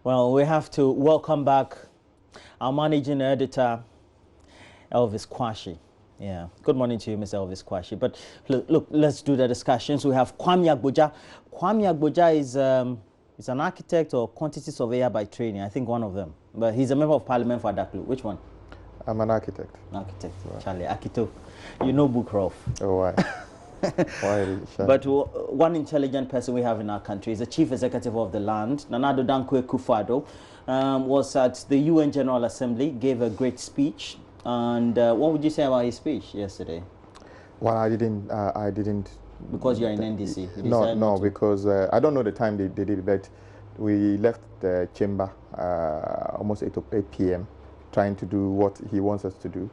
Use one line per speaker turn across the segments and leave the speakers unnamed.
Well, we have to welcome back our managing editor, Elvis Kwashi. Yeah, good morning to you, Mr. Elvis Kwashi. But look, let's do the discussions. We have Kwame Agboja. Kwame Agboja is an architect or quantity surveyor by training, I think one of them. But he's a member of parliament for Adaklu. Which one?
I'm an architect.
Architect,
right.
Charlie, Akito. You know Bookroff.
Oh, why? Why?
But one intelligent person we have in our country is the chief executive of the land, Nana Addo Akufo-Addo, was at the UN General Assembly, gave a great speech. And what would you say about his speech yesterday?
Well, I didn't.
Because you're in NDC.
No, because I don't know the time they did it, but we left the chamber almost 8 p.m. trying to do what he wants us to do.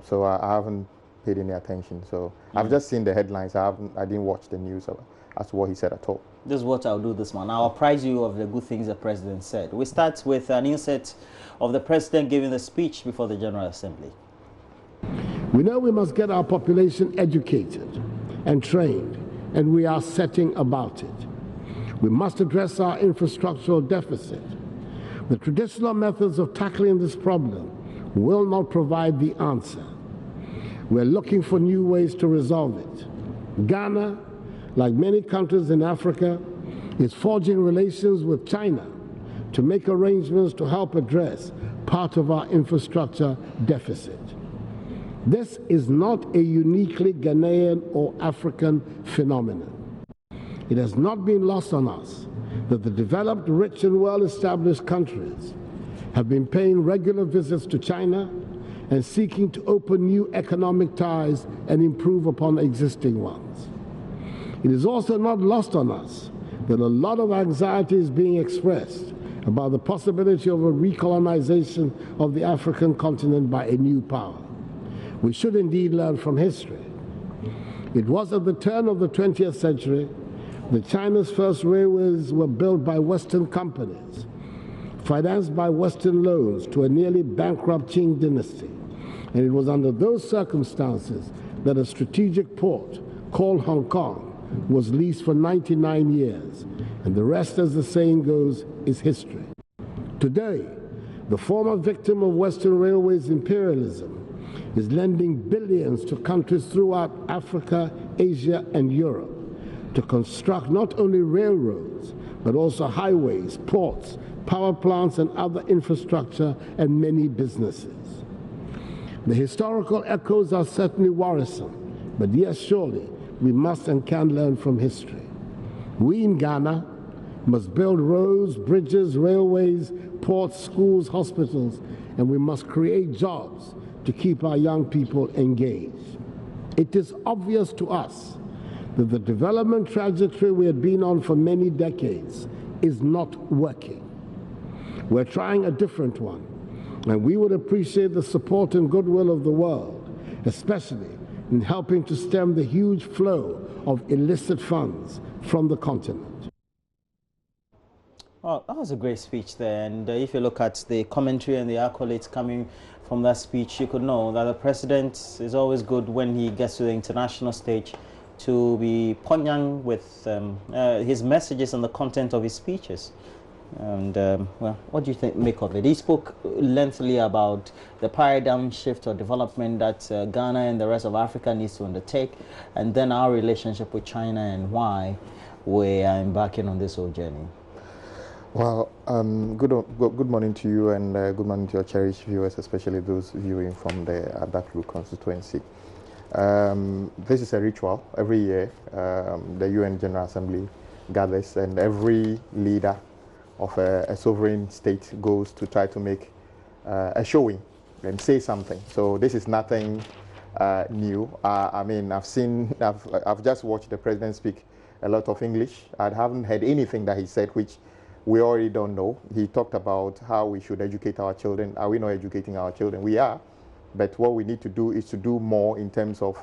So I haven't paid any attention. So I've just seen the headlines. I didn't watch the news as to what he said at all.
This is what I'll do this morning. I'll apprise you of the good things the president said. We start with an insert of the president giving the speech before the General Assembly.
We know we must get our population educated and trained, and we are setting about it. We must address our infrastructural deficit. The traditional methods of tackling this problem will not provide the answer. We're looking for new ways to resolve it. Ghana, like many countries in Africa, is forging relations with China to make arrangements to help address part of our infrastructure deficit. This is not a uniquely Ghanaian or African phenomenon. It has not been lost on us that the developed, rich, and well-established countries have been paying regular visits to China and seeking to open new economic ties and improve upon existing ones. It is also not lost on us that a lot of anxiety is being expressed about the possibility of a recolonization of the African continent by a new power. We should indeed learn from history. It was at the turn of the 20th century that China's first railways were built by Western companies, financed by Western loans to a nearly bankrupt Qing dynasty. And it was under those circumstances that a strategic port called Hong Kong was leased for 99 years. And the rest, as the saying goes, is history. Today, the former victim of Western Railways imperialism is lending billions to countries throughout Africa, Asia, and Europe to construct not only railroads, but also highways, ports, power plants, and other infrastructure, and many businesses. The historical echoes are certainly worrisome, but yes, surely we must and can learn from history. We in Ghana must build roads, bridges, railways, ports, schools, hospitals, and we must create jobs to keep our young people engaged. It is obvious to us that the development trajectory we have been on for many decades is not working. We're trying a different one, and we would appreciate the support and goodwill of the world, especially in helping to stem the huge flow of illicit funds from the continent.
Well, that was a great speech there, and if you look at the commentary and the accolades coming from that speech, you could know that the president is always good when he gets to the international stage to be poignant with his messages and the content of his speeches. And well, what do you make of it? He spoke lengthily about the paradigm shift or development that Ghana and the rest of Africa needs to undertake, and then our relationship with China and why we are embarking on this whole journey. Well,
good morning to you, and good morning to your cherished viewers, especially those viewing from the Adaklu constituency. This is a ritual. Every year, the UN General Assembly gathers, and every leader of a sovereign state goes to try to make a showing and say something. So this is nothing new. I mean, I've just watched the president speak a lot of English. I haven't heard anything that he said which we already don't know. He talked about how we should educate our children. Are we not educating our children? We are. But what we need to do is to do more in terms of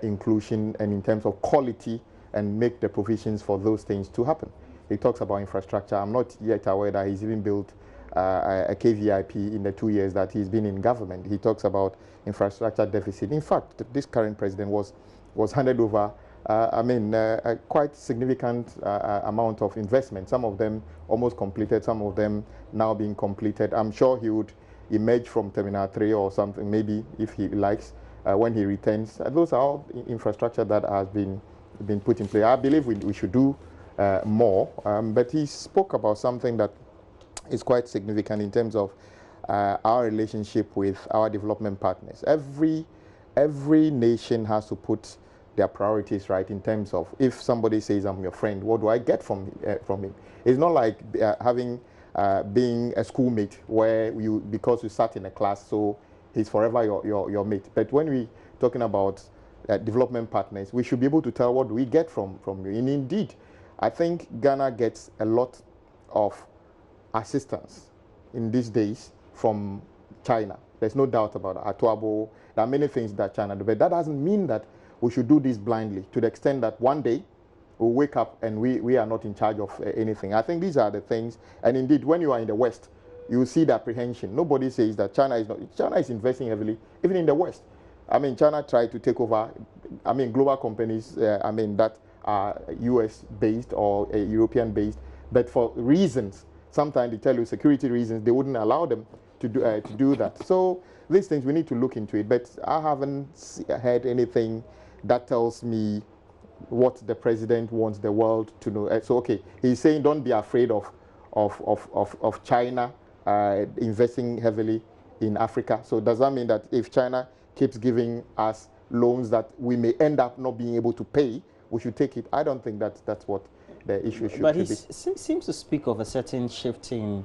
inclusion and in terms of quality, and make the provisions for those things to happen. He talks about infrastructure. I'm not yet aware that he's even built a KVIP in the 2 years that he's been in government. He talks about infrastructure deficit. In fact, this current president was handed over A quite significant amount of investment. Some of them almost completed, some of them now being completed. I'm sure he would emerge from Terminal 3 or something, maybe if he likes, when he returns. Those are all infrastructure that has been put in place. I believe we should do more, but he spoke about something that is quite significant in terms of our relationship with our development partners. Every nation has to put their priorities right in terms of, if somebody says I'm your friend, what do I get from him? It's not like being a schoolmate where because you sat in a class, so he's forever your mate. But when we're talking about development partners, we should be able to tell what do we get from you. And indeed, I think Ghana gets a lot of assistance in these days from China. There's no doubt about it. Atuabo, there are many things that China do, but that doesn't mean that we should do this blindly, to the extent that one day we'll wake up and we are not in charge of anything. I think these are the things, and indeed when you are in the West, you will see the apprehension. Nobody says that China is not. China is investing heavily, even in the West. I mean, China tried to take over, global companies, that are US-based or European-based, but for reasons, sometimes they tell you security reasons, they wouldn't allow them to do that. So these things, we need to look into it, but I haven't heard anything that tells me what the president wants the world to know. So, okay, he's saying don't be afraid of China investing heavily in Africa. So does that mean that if China keeps giving us loans that we may end up not being able to pay, we should take it? I don't think that's what the issue should be.
But he seems to speak of a certain shift in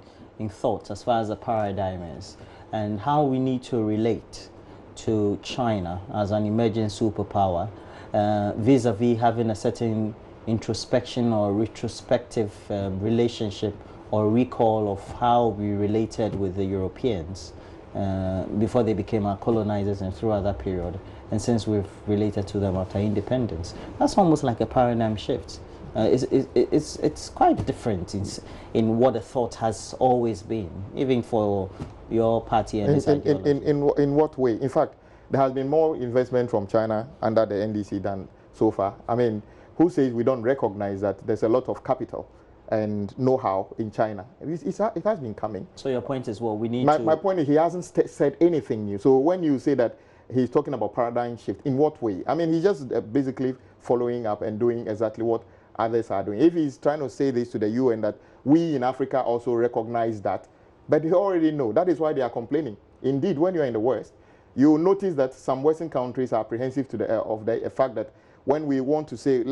thought as far as the paradigm is, and how we need to relate to China as an emerging superpower, vis-a-vis having a certain introspection or retrospective relationship or recall of how we related with the Europeans before they became our colonizers and throughout that period, and since we've related to them after independence. That's almost like a paradigm shift. It's quite different in what the thought has always been, even for your party and
in what way? In fact, there has been more investment from China under the NDC than so far. I mean, who says we don't recognize that there's a lot of capital and know-how in China? It has been coming.
So your point is, well, we need
my point is, he hasn't said anything new. So when you say that he's talking about paradigm shift, in what way? I mean, he's just basically following up and doing exactly what others are doing. If he's trying to say this to the UN, that we in Africa also recognize that, but they already know. That is why they are complaining. Indeed, when you're in the West, you will notice that some Western countries are apprehensive to the fact that when we want to say,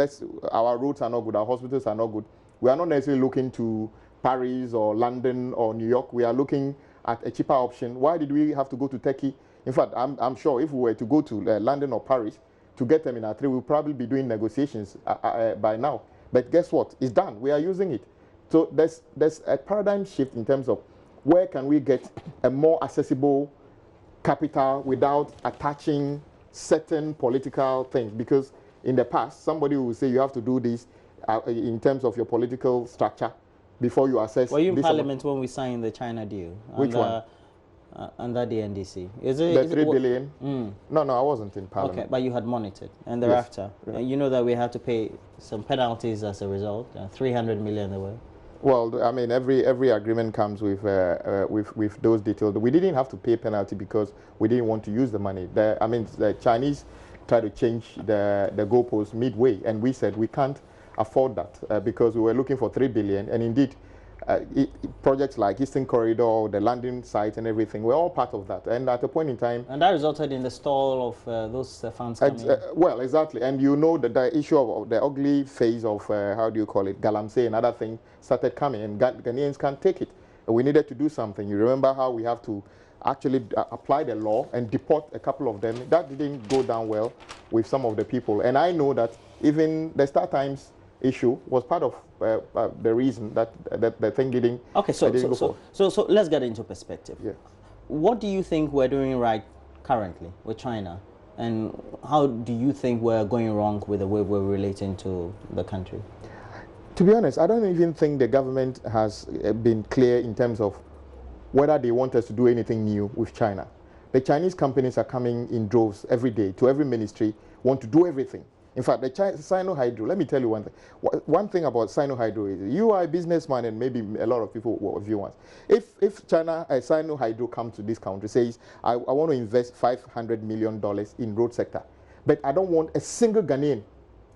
our roads are not good, our hospitals are not good, we are not necessarily looking to Paris or London or New York. We are looking at a cheaper option. Why did we have to go to Turkey? In fact, I'm sure if we were to go to London or Paris to get Terminal 3, we'll probably be doing negotiations by now. But guess what? It's done. We are using it. So there's a paradigm shift in terms of where can we get a more accessible capital without attaching certain political things. Because in the past, somebody will say you have to do this in terms of your political structure before you assess.
Were you in Parliament when we signed the China deal?
Which one?
Under the NDC.
The 3 billion? No, I wasn't in Parliament.
Okay, but you had monitored. And thereafter, yes. You know that we had to pay some penalties as a result, 300 million there were.
Well, I mean, every agreement comes with those details. We didn't have to pay penalty because we didn't want to use the money. The Chinese tried to change the goalposts midway, and we said we can't afford that because we were looking for 3 billion, and indeed, projects like Eastern Corridor, the landing site and everything, we're all part of that. And at a point in time...
And that resulted in the stall of those funds coming
well, exactly. And you know that the issue of the ugly phase of, galamsey and other things started coming, and Ghanaians can't take it. We needed to do something. You remember how we have to actually apply the law and deport a couple of them. That didn't go down well with some of the people. And I know that even the StarTimes issue was part of the reason that the thing didn't.
Okay, so let's get into perspective.
Yeah.
What do you think we're doing right currently with China, and how do you think we're going wrong with the way we're relating to the country?
To be honest, I don't even think the government has been clear in terms of whether they want us to do anything new with China. The Chinese companies are coming in droves every day to every ministry, want to do everything. In fact, the Sino-Hydro, let me tell you one thing. One thing about Sino-Hydro is you are a businessman and maybe a lot of people will view us. If China, Sino-Hydro comes to this country, says, I want to invest $500 million in road sector, but I don't want a single Ghanaian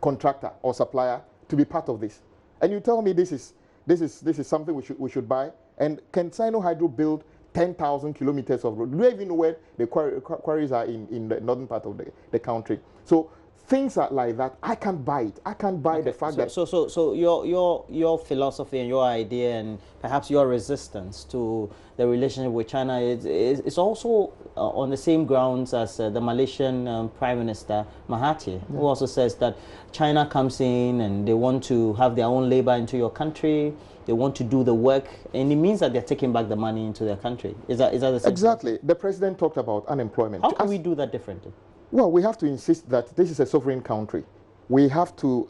contractor or supplier to be part of this. And you tell me this is something we should buy? And can Sino-Hydro build 10,000 kilometers of road? Do you even know where the quarries are in the northern part of the country? So things are like that. I can't buy it. I can't buy the fact that.
So your philosophy and your idea and perhaps your resistance to the relationship with China is also on the same grounds as the Malaysian Prime Minister Mahathir, who also says that China comes in and they want to have their own labor into your country. They want to do the work, and it means that they're taking back the money into their country. Is that the same?
Exactly. The president talked about unemployment.
How can we do that differently?
Well, we have to insist that this is a sovereign country. We have to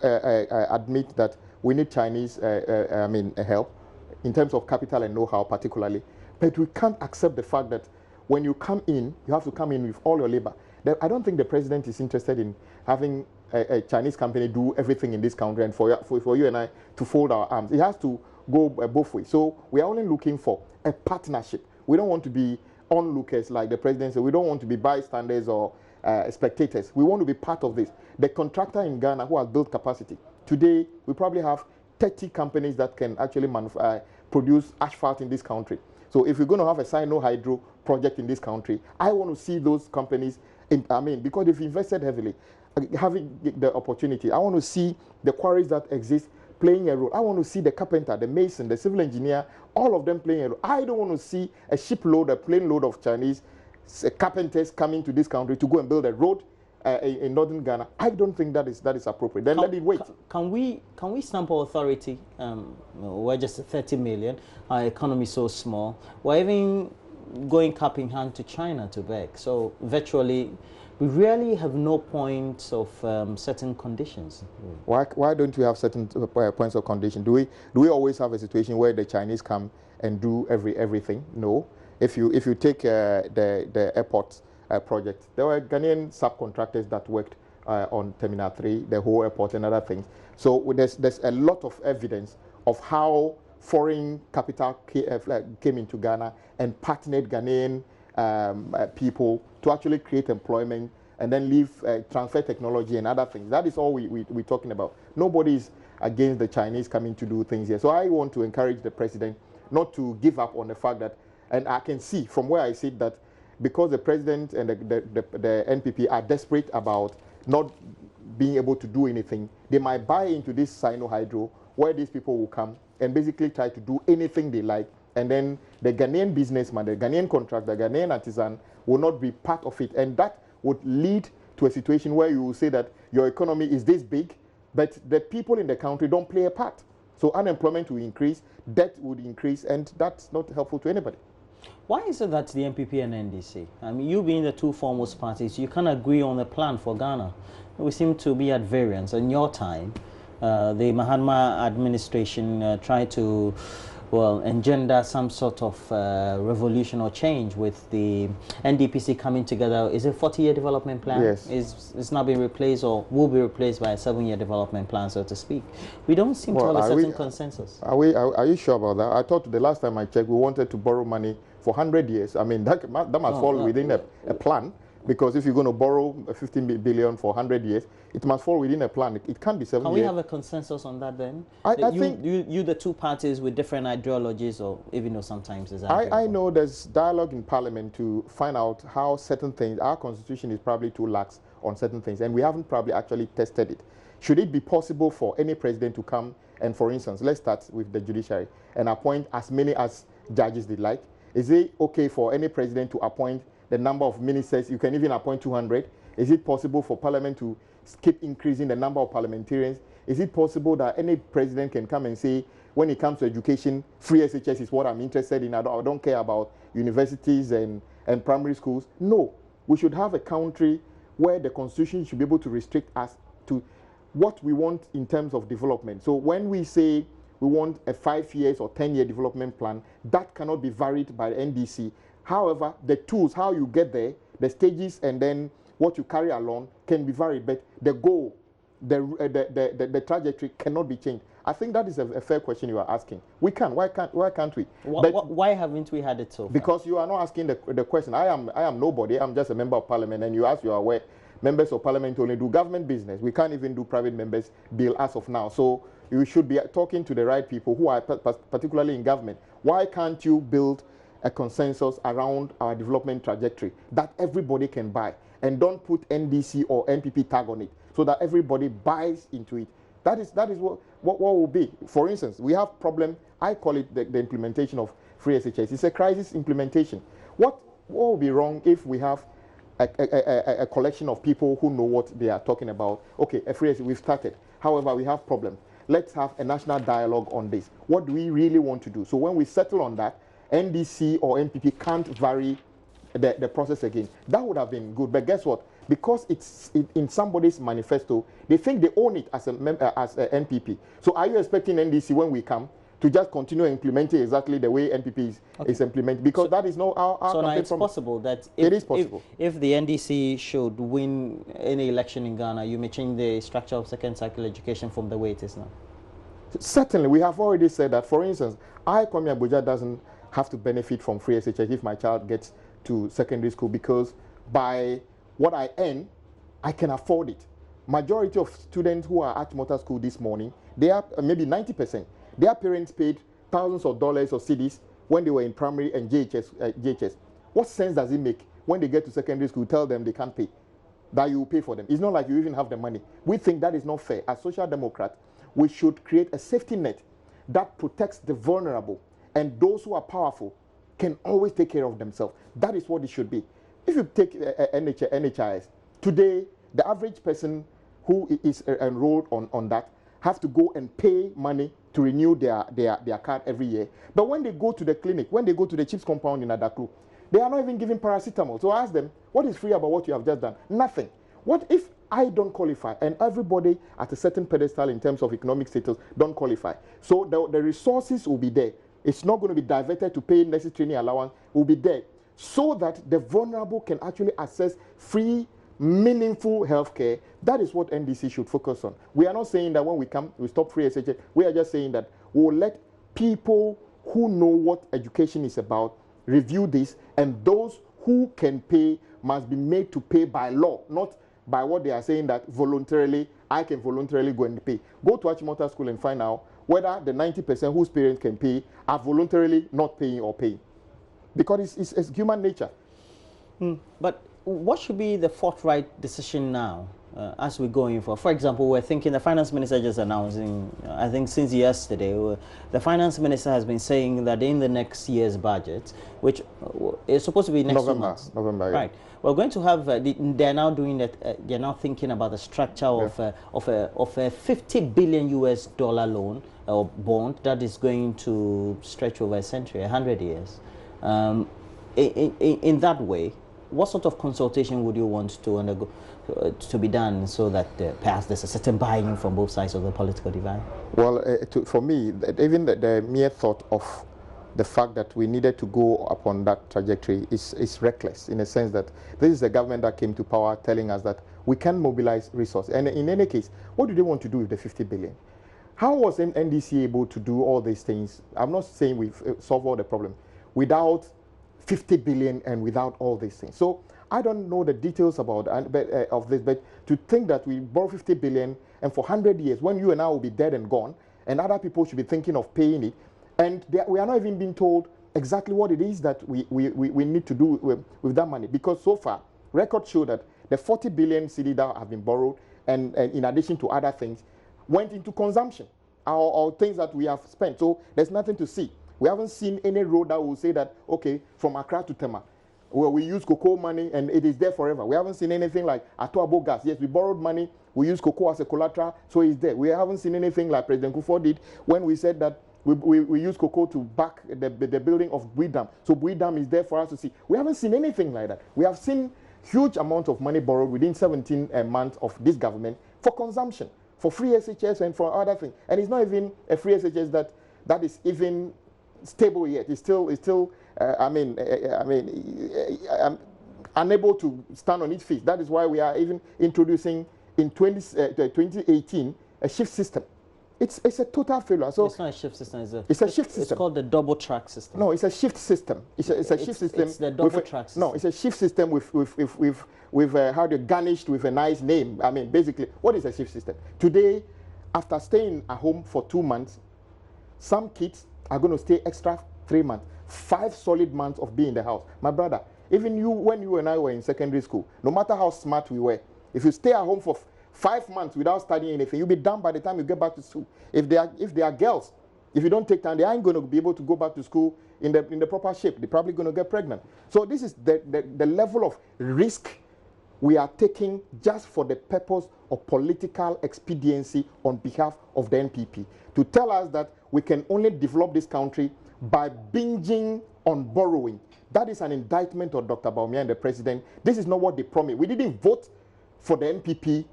admit that we need Chinese help in terms of capital and know-how particularly. But we can't accept the fact that when you come in, you have to come in with all your labor. I don't think the president is interested in having a Chinese company do everything in this country and for you and I to fold our arms. It has to go both ways. So we are only looking for a partnership. We don't want to be onlookers like the president said. We don't want to be bystanders or spectators. We want to be part of this. The contractor in Ghana who has built capacity. Today, we probably have 30 companies that can actually produce asphalt in this country. So if we're going to have a Sino-Hydro project in this country, I want to see those companies, because they've invested heavily, having the opportunity. I want to see the quarries that exist playing a role. I want to see the carpenter, the mason, the civil engineer, all of them playing a role. I don't want to see a shipload, a plane load of Chinese carpenters coming to this country to go and build a road in northern Ghana. I don't think that is appropriate. Then let it wait.
Can we sample authority? We're just 30 million. Our economy is so small. We're even going cap in hand to China to beg. So virtually, we really have no points of certain conditions.
Why don't we have certain points of condition? Do we always have a situation where the Chinese come and do everything? No. If you take the airport project, there were Ghanaian subcontractors that worked on Terminal 3, the whole airport and other things. So there's a lot of evidence of how foreign capital came into Ghana and partnered Ghanaian people to actually create employment and then leave transfer technology and other things. That is all we're talking about. Nobody is against the Chinese coming to do things here. So I want to encourage the president not to give up on the fact that, and I can see from where I sit that because the president and the NPP are desperate about not being able to do anything, they might buy into this Sino-Hydro where these people will come and basically try to do anything they like, and then the Ghanaian businessman, the Ghanaian contractor, the Ghanaian artisan will not be part of it, and that would lead to a situation where you will say that your economy is this big, but the people in the country don't play a part. So unemployment will increase, debt would increase, and that's not helpful to anybody.
Why is it that the NPP and NDC, you being the two foremost parties, you can't agree on a plan for Ghana? We seem to be at variance. In your time, the Mahatma administration tried to, engender some sort of revolution or change with the NDPC coming together. Is it a 40-year development plan?
Yes.
It's now been replaced or will be replaced by a 7-year development plan, so to speak. We don't seem to have a certain consensus.
Are you sure about that? I thought the last time I checked, we wanted to borrow money for 100 years. That must fall within a plan. Because if you're going to borrow 15 billion for 100 years, it must fall within a plan. It can't be 7 years.
Can we have a consensus on that then?
I think
you the two parties with different ideologies, or even though sometimes it's
I know there's dialogue in Parliament to find out how certain things, our constitution is probably too lax on certain things, and we haven't probably actually tested it. Should it be possible for any president to come and, for instance, let's start with the judiciary, and appoint as many as judges they like? Is it okay for any president to appoint the number of ministers? You can even appoint 200. Is it possible for Parliament to keep increasing the number of parliamentarians? Is it possible that any president can come and say, when it comes to education, free SHS is what I'm interested in. I don't care about universities and primary schools. No, we should have a country where the constitution should be able to restrict us to what we want in terms of development. So when we say we want a 5 years or 10-year development plan, that cannot be varied by the NDC. However, the tools, how you get there, the stages, and then what you carry along can be varied, but the goal the trajectory cannot be changed. I think that is a fair question you are asking. We can. Why can't we?
Why haven't we had it so far?
Because you are not asking the question. I am nobody. I'm just a member of parliament, and you ask, you are aware, members of parliament only do government business. We can't even do private members bill as of now. So you should be talking to the right people who are particularly in government. Why can't you build a consensus around our development trajectory that everybody can buy, and don't put NDC or NPP tag on it, so that everybody buys into it? That is what will be. For instance, we have problem. I call it the implementation of free SHS. It's a crisis implementation. What will be wrong if we have a collection of people who know what they are talking about? Okay, a free SHS, we've started. However, we have problems. Let's have a national dialogue on this. What do we really want to do? So when we settle on that, NDC or NPP can't vary the process again. That would have been good. But guess what? Because it's in somebody's manifesto, they think they own it as a NPP. So are you expecting NDC, when we come, to just continue implementing exactly the way NPP is implemented? Because that is not our
so now it's possible that if the NDC should win any election in Ghana, you may change the structure of second cycle education from the way it is now.
Certainly, we have already said that. For instance, Kwame Abuja doesn't have to benefit from free SHS if my child gets to secondary school, because by what I earn, I can afford it. Majority of students who are at motor school this morning, they are maybe 90%. Their parents paid thousands of dollars or cedis when they were in primary and JHS. What sense does it make when they get to secondary school, tell them they can't pay, that you will pay for them? It's not like you even have the money. We think that is not fair. As Social Democrats, we should create a safety net that protects the vulnerable, and those who are powerful can always take care of themselves. That is what it should be. If you take NHIS, today, the average person who is enrolled on that have to go and pay money to renew their card every year. But when they go to the clinic, when they go to the CHIPS compound in Adaklu, they are not even giving paracetamol. So I ask them, what is free about what you have just done? Nothing. What if I don't qualify and everybody at a certain pedestal in terms of economic status don't qualify? So the resources will be there. It's not going to be diverted to pay necessary training allowance. It will be there so that the vulnerable can actually access free, meaningful healthcare. That is what NDC should focus on. We are not saying that when we come, we stop free SHS. We are just saying that we will let people who know what education is about review this, and those who can pay must be made to pay by law, not by what they are saying that voluntarily, I can voluntarily go and pay. Go to Achimota School and find out whether the 90% whose parents can pay are voluntarily not paying or paying. Because it's human nature.
But what should be the forthright decision now as we're going for? For example, we're thinking the finance minister just announcing, I think since yesterday, the finance minister has been saying that in the next year's budget, which is supposed to be next
November,
right? Yeah. We're going to have. They're now doing that. They're now thinking about the structure of a $50 billion US loan or bond that is going to stretch over a century, 100 years. In that way, what sort of consultation would you want to undergo to be done so that perhaps there's a certain buy-in from both sides of the political divide?
Well, for me, even the mere thought of the fact that we needed to go upon that trajectory is reckless, in a sense that this is a government that came to power telling us that we can mobilize resources. And in any case, what do they want to do with the 50 billion? How was NDC able to do all these things? I'm not saying we've solved all the problem without 50 billion and without all these things. So I don't know the details about of this, but to think that we borrow 50 billion and for 100 years, when you and I will be dead and gone, and other people should be thinking of paying it, and we are not even being told exactly what it is that we need to do with that money. Because so far, records show that the 40 billion cedi that have been borrowed, and in addition to other things, went into consumption or things that we have spent. So there's nothing to see. We haven't seen any road that will say that, okay, from Accra to Tema, where we use cocoa money and it is there forever. We haven't seen anything like Atuabo gas. Yes, we borrowed money, we use cocoa as a collateral, so it's there. We haven't seen anything like President Akufo-Addo did when we said that we use cocoa to back the building of Bui Dam. So Bui Dam is there for us to see. We haven't seen anything like that. We have seen huge amount of money borrowed within 17 months of this government for consumption, for free SHS and for other things. And it's not even a free SHS that is even stable yet. It's still unable to stand on its feet. That is why we are even introducing in 2018 a shift system. It's a total failure. So
it's not a shift system.
It's a shift system.
It's called the double track system.
No, it's a shift system. It's a shift system.
It's the double track system.
No, it's a shift system with how they garnished with a nice name. I mean, basically, what is a shift system? Today, after staying at home for 2 months, some kids are going to stay extra 3 months, 5 solid months of being in the house. My brother, even you, when you and I were in secondary school, no matter how smart we were, if you stay at home for 5 months without studying anything, you'll be done by the time you get back to school. If they are girls, if you don't take time, they aren't going to be able to go back to school in the proper shape. They're probably going to get pregnant. So this is the level of risk we are taking just for the purpose of political expediency on behalf of the NPP, to tell us that we can only develop this country by binging on borrowing. That is an indictment of Dr. Bawumia and the president. This is not what they promised. We didn't vote for the NPP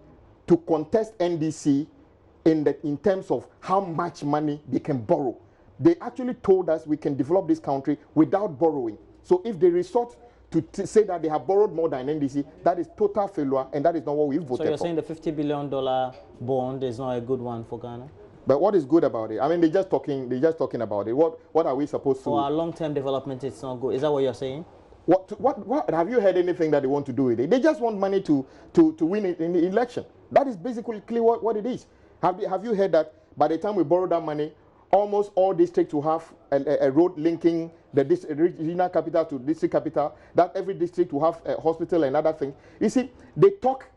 to contest NDC in terms of how much money they can borrow. They actually told us we can develop this country without borrowing. So if they resort to say that they have borrowed more than NDC, that is total failure, and that is not what we voted for.
So you're saying the $50 billion bond is not a good one for Ghana?
But what is good about it? I mean, they're just talking about it. What are we supposed to?
For our long-term development, it's not good. Is that what you're saying?
What have you heard anything that they want to do with it? They just want money to win it in the election. That is basically what it is. Have you heard that by the time we borrow that money, almost all districts will have a road linking the regional capital to district capital, that every district will have a hospital and other things. You see, they talk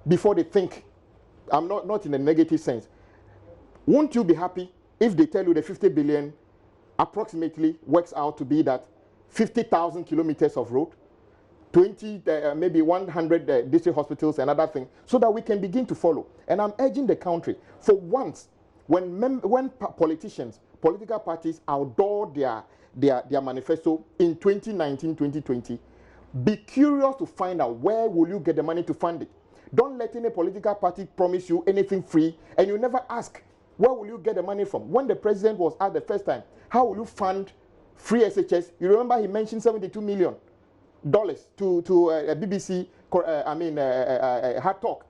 before they think. I'm not in a negative sense. Won't you be happy if they tell you the 50 billion approximately works out to be that 50,000 kilometers of road, 20, maybe 100 district hospitals and other things, so that we can begin to follow. And I'm urging the country, for once, when politicians, political parties outdoor their manifesto in 2019, 2020, be curious to find out where will you get the money to fund it. Don't let any political party promise you anything free, and you never ask, where will you get the money from? When the president was asked the first time, how will you fund free SHS? You remember he mentioned $72 million to BBC, Hard Talk.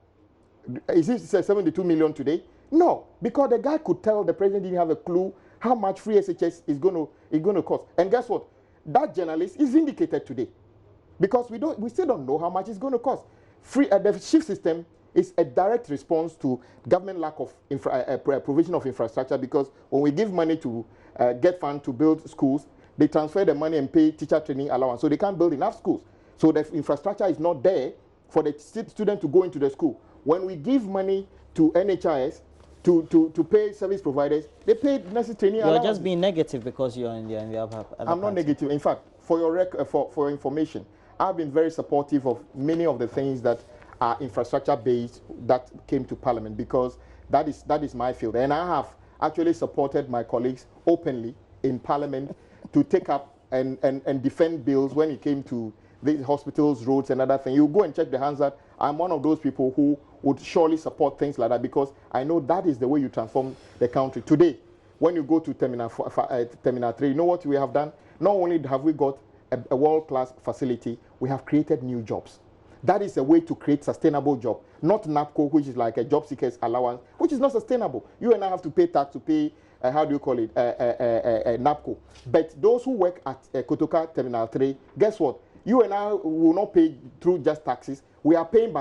Is it 72 million today? No, because the guy could tell the president didn't have a clue how much free SHS is going to cost. And guess what? That journalist is vindicated today, because we still don't know how much it's going to cost. The shift system is a direct response to government lack of provision of infrastructure, because when we give money to get funds to build schools, they transfer the money and pay teacher training allowance, so they can't build enough schools. So the infrastructure is not there for the student to go into the school. When we give money to NHIS to pay service providers, they pay necessary training allowance.
You're just being negative because you're in the other
I'm not negative. In fact, for your information, I've been very supportive of many of the things that are infrastructure based that came to Parliament, because that is my field, and I have actually supported my colleagues openly in Parliament to take up and defend bills when it came to the hospitals, roads, and other things. You go and check the Hansard. I'm one of those people who would surely support things like that, because I know that is the way you transform the country. Today, when you go to Terminal 3, you know what we have done? Not only have we got a world-class facility, we have created new jobs. That is a way to create sustainable job, not NAPCO, which is like a job seekers allowance, which is not sustainable. You and I have to pay tax to pay, NAPCO. But those who work at Kotoka Terminal 3, guess what? You and I will not pay through just taxes. We are paying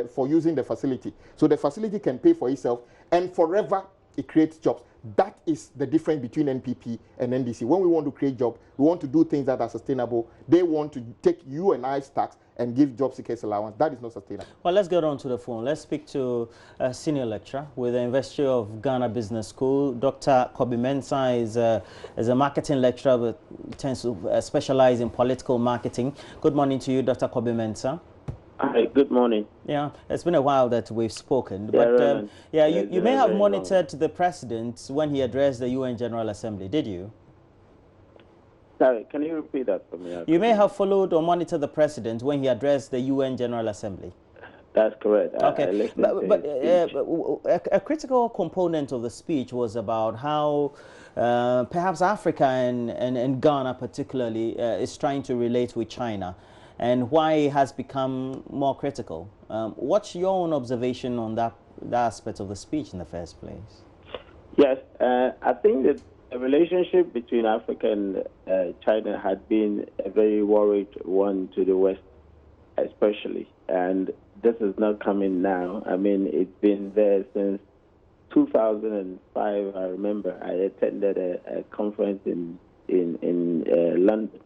for using the facility. So the facility can pay for itself, and forever it creates jobs. That is the difference between NPP and NDC. When we want to create jobs, we want to do things that are sustainable. They want to take you and I's tax and give job seekers allowance. That is not sustainable.
Well, let's get on to the phone. Let's speak to a senior lecturer with the University of Ghana Business School. Dr. Kobi Mensah is a marketing lecturer, but tends to specialize in political marketing. Good morning to you, Dr. Kobi Mensah.
Hi, good morning.
Yeah, it's been a while that we've spoken. But you may have monitored the president when he addressed the UN General Assembly, did you?
Sorry, can you repeat that for me?
You may have followed or monitored the president when he addressed the UN General Assembly.
That's correct.
Okay, but a critical component of the speech was about how perhaps Africa and Ghana particularly is trying to relate with China. and why it has become more critical. What's your own observation on that aspect of the speech in the first place?
Yes, I think that the relationship between Africa and China had been a very worried one to the West, especially. And this is not coming now. I mean, it's been there since 2005. I remember I attended a conference in London,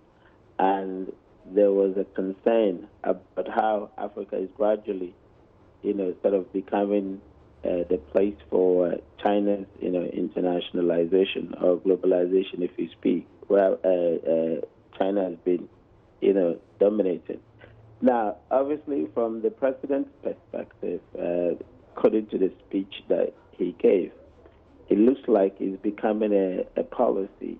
and there was a concern about how Africa is gradually, sort of becoming the place for China's, internationalization or globalization, if you speak, where China has been, dominating. Now, obviously, from the president's perspective, according to the speech that he gave, it looks like it's becoming a policy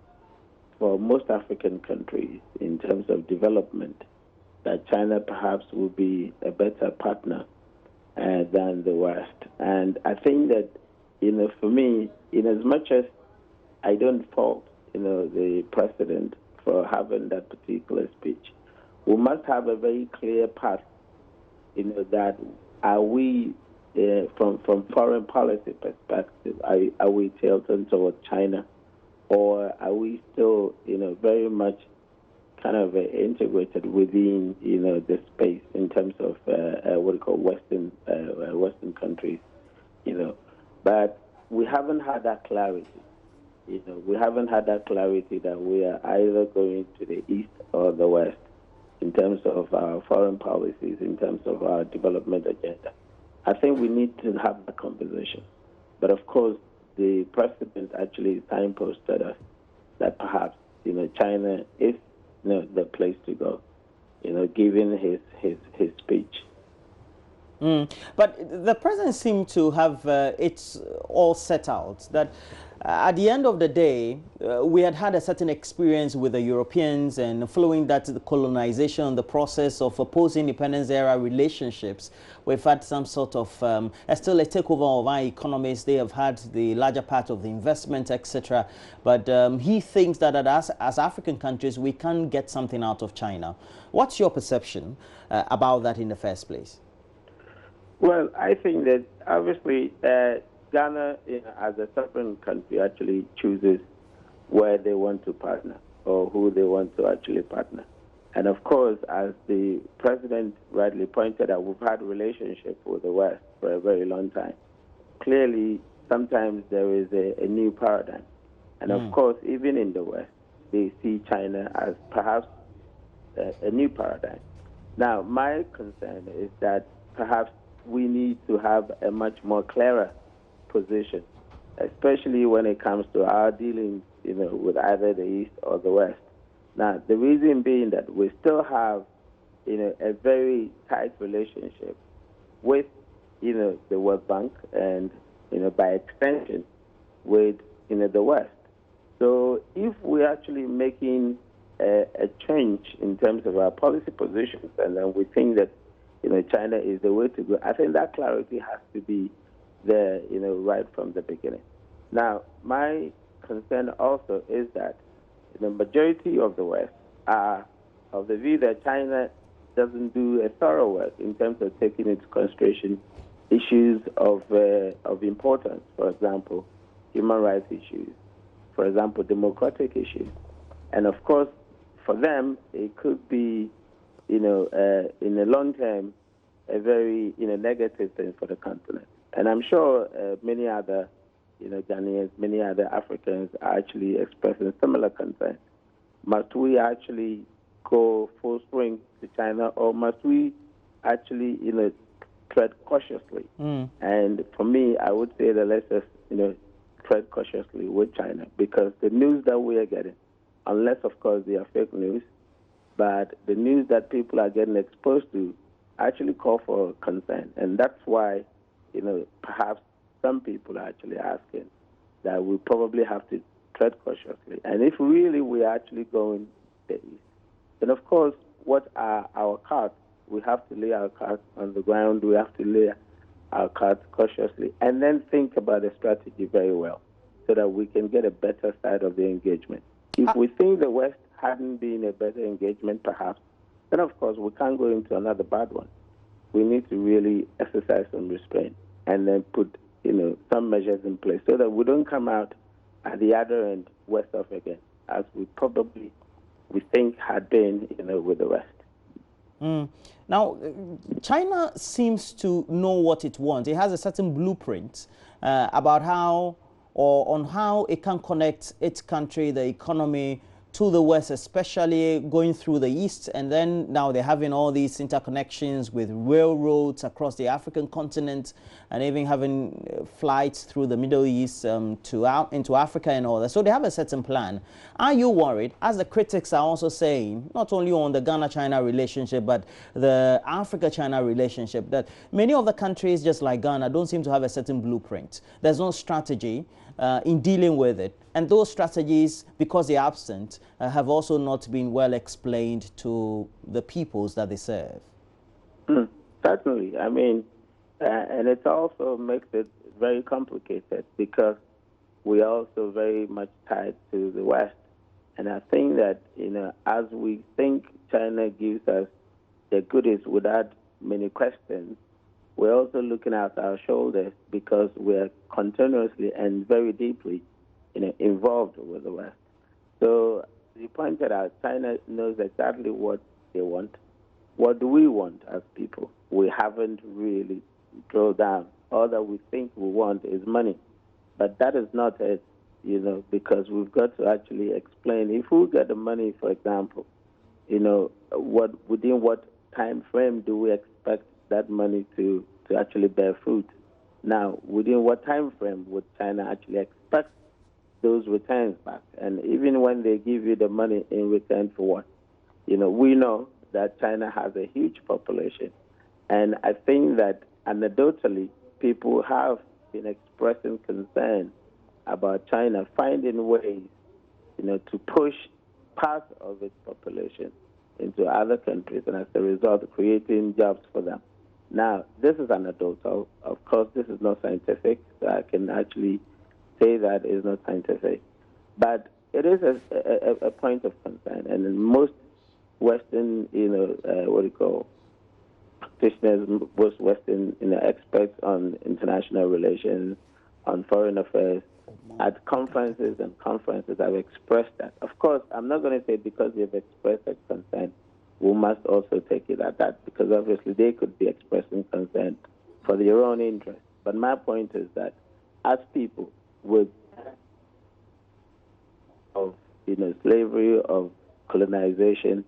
for most African countries in terms of development, that China perhaps will be a better partner than the West. And I think that, for me, in as much as I don't fault, the president for having that particular speech, we must have a very clear path, that are we, from foreign policy perspective, are we tilted towards China, or are we still, very much kind of integrated within, the space in terms of what we call Western countries, But we haven't had that clarity. We haven't had that clarity that we are either going to the East or the West in terms of our foreign policies, in terms of our development agenda. I think we need to have that conversation. But of course, the president actually signposted us that perhaps, China is, the place to go, given his speech.
But the president seemed to have it all set out, that at the end of the day, we had a certain experience with the Europeans, and following that, the colonization, the process of post-independence era relationships, we've had some sort of still a takeover of our economies. They have had the larger part of the investment, etc. But he thinks that as African countries, we can get something out of China. What's your perception about that in the first place?
Well, I think that obviously Ghana, as a sovereign country, actually chooses where they want to partner or who they want to actually partner. And of course, as the president rightly pointed out, we've had a relationship with the West for a very long time. Clearly, sometimes there is a new paradigm. And of course, even in the West, they see China as perhaps a new paradigm. Now, my concern is that perhaps we need to have a much more clearer position, especially when it comes to our dealings, with either the East or the West. Now, the reason being that we still have, a very tight relationship with, the World Bank and, by extension, with, the West. So if we're actually making a change in terms of our policy positions, and then we think that, China is the way to go, I think that clarity has to be there, right from the beginning. Now, my concern also is that the majority of the West are of the view that China doesn't do a thorough work in terms of taking into consideration issues of importance, for example, human rights issues, for example, democratic issues. And of course, for them, it could be, in the long term, a very, negative thing for the continent. And I'm sure many other, Ghanaians, many other Africans are actually expressing similar concerns. Must we actually go full swing to China, or must we actually, tread cautiously? And for me, I would say that let's just, tread cautiously with China, because the news that we are getting, unless, of course, they are fake news, but the news that people are getting exposed to actually call for concern. And that's why, perhaps some people are actually asking that we probably have to tread cautiously. And if really we are actually going the East, then of course, what are our cards? We have to lay our cards on the ground. We have to lay our cards cautiously, and then think about the strategy very well, so that we can get a better side of the engagement. If we think the West hadn't been a better engagement, perhaps, then of course we can't go into another bad one. We need to really exercise some restraint and then put, some measures in place so that we don't come out at the other end worse off again, as we think had been, with the West.
Now, China seems to know what it wants. It has a certain blueprint about how on how it can connect its country, the economy, to the West, especially going through the East. And then now they're having all these interconnections with railroads across the African continent and even having flights through the Middle East into Africa and all that. So they have a certain plan. Are you worried, as the critics are also saying, not only on the Ghana-China relationship, but the Africa-China relationship, that many of the countries, just like Ghana, don't seem to have a certain blueprint? There's no strategy in dealing with it. And those strategies, because they're absent, have also not been well explained to the peoples that they serve.
Certainly. I mean, and it also makes it very complicated because we are also very much tied to the West. And I think that, as we think China gives us the goodies without many questions, we're also looking at our shoulders because we're continuously and very deeply, involved with the West. So you pointed out, China knows exactly what they want. What do we want as people? We haven't really drilled down. All that we think we want is money. But that is not it, because we've got to actually explain. If we get the money, for example, within what time frame do we expect that money to actually bear fruit? Now, within what time frame would China actually expect those returns back? And even when they give you the money in return for what? We know that China has a huge population. And I think that anecdotally, people have been expressing concern about China finding ways, to push part of its population into other countries, and as a result, creating jobs for them. Now, this is anecdotal. Of course, this is not scientific, so I can actually say that it's not scientific. But it is a point of concern. And in most Western, practitioners, most Western experts on international relations, on foreign affairs, at conferences have expressed that. Of course, I'm not going to say because they've expressed that concern, we must also take it at that, because obviously they could be expressing concern for their own interest. But my point is that as people with of slavery, of colonization,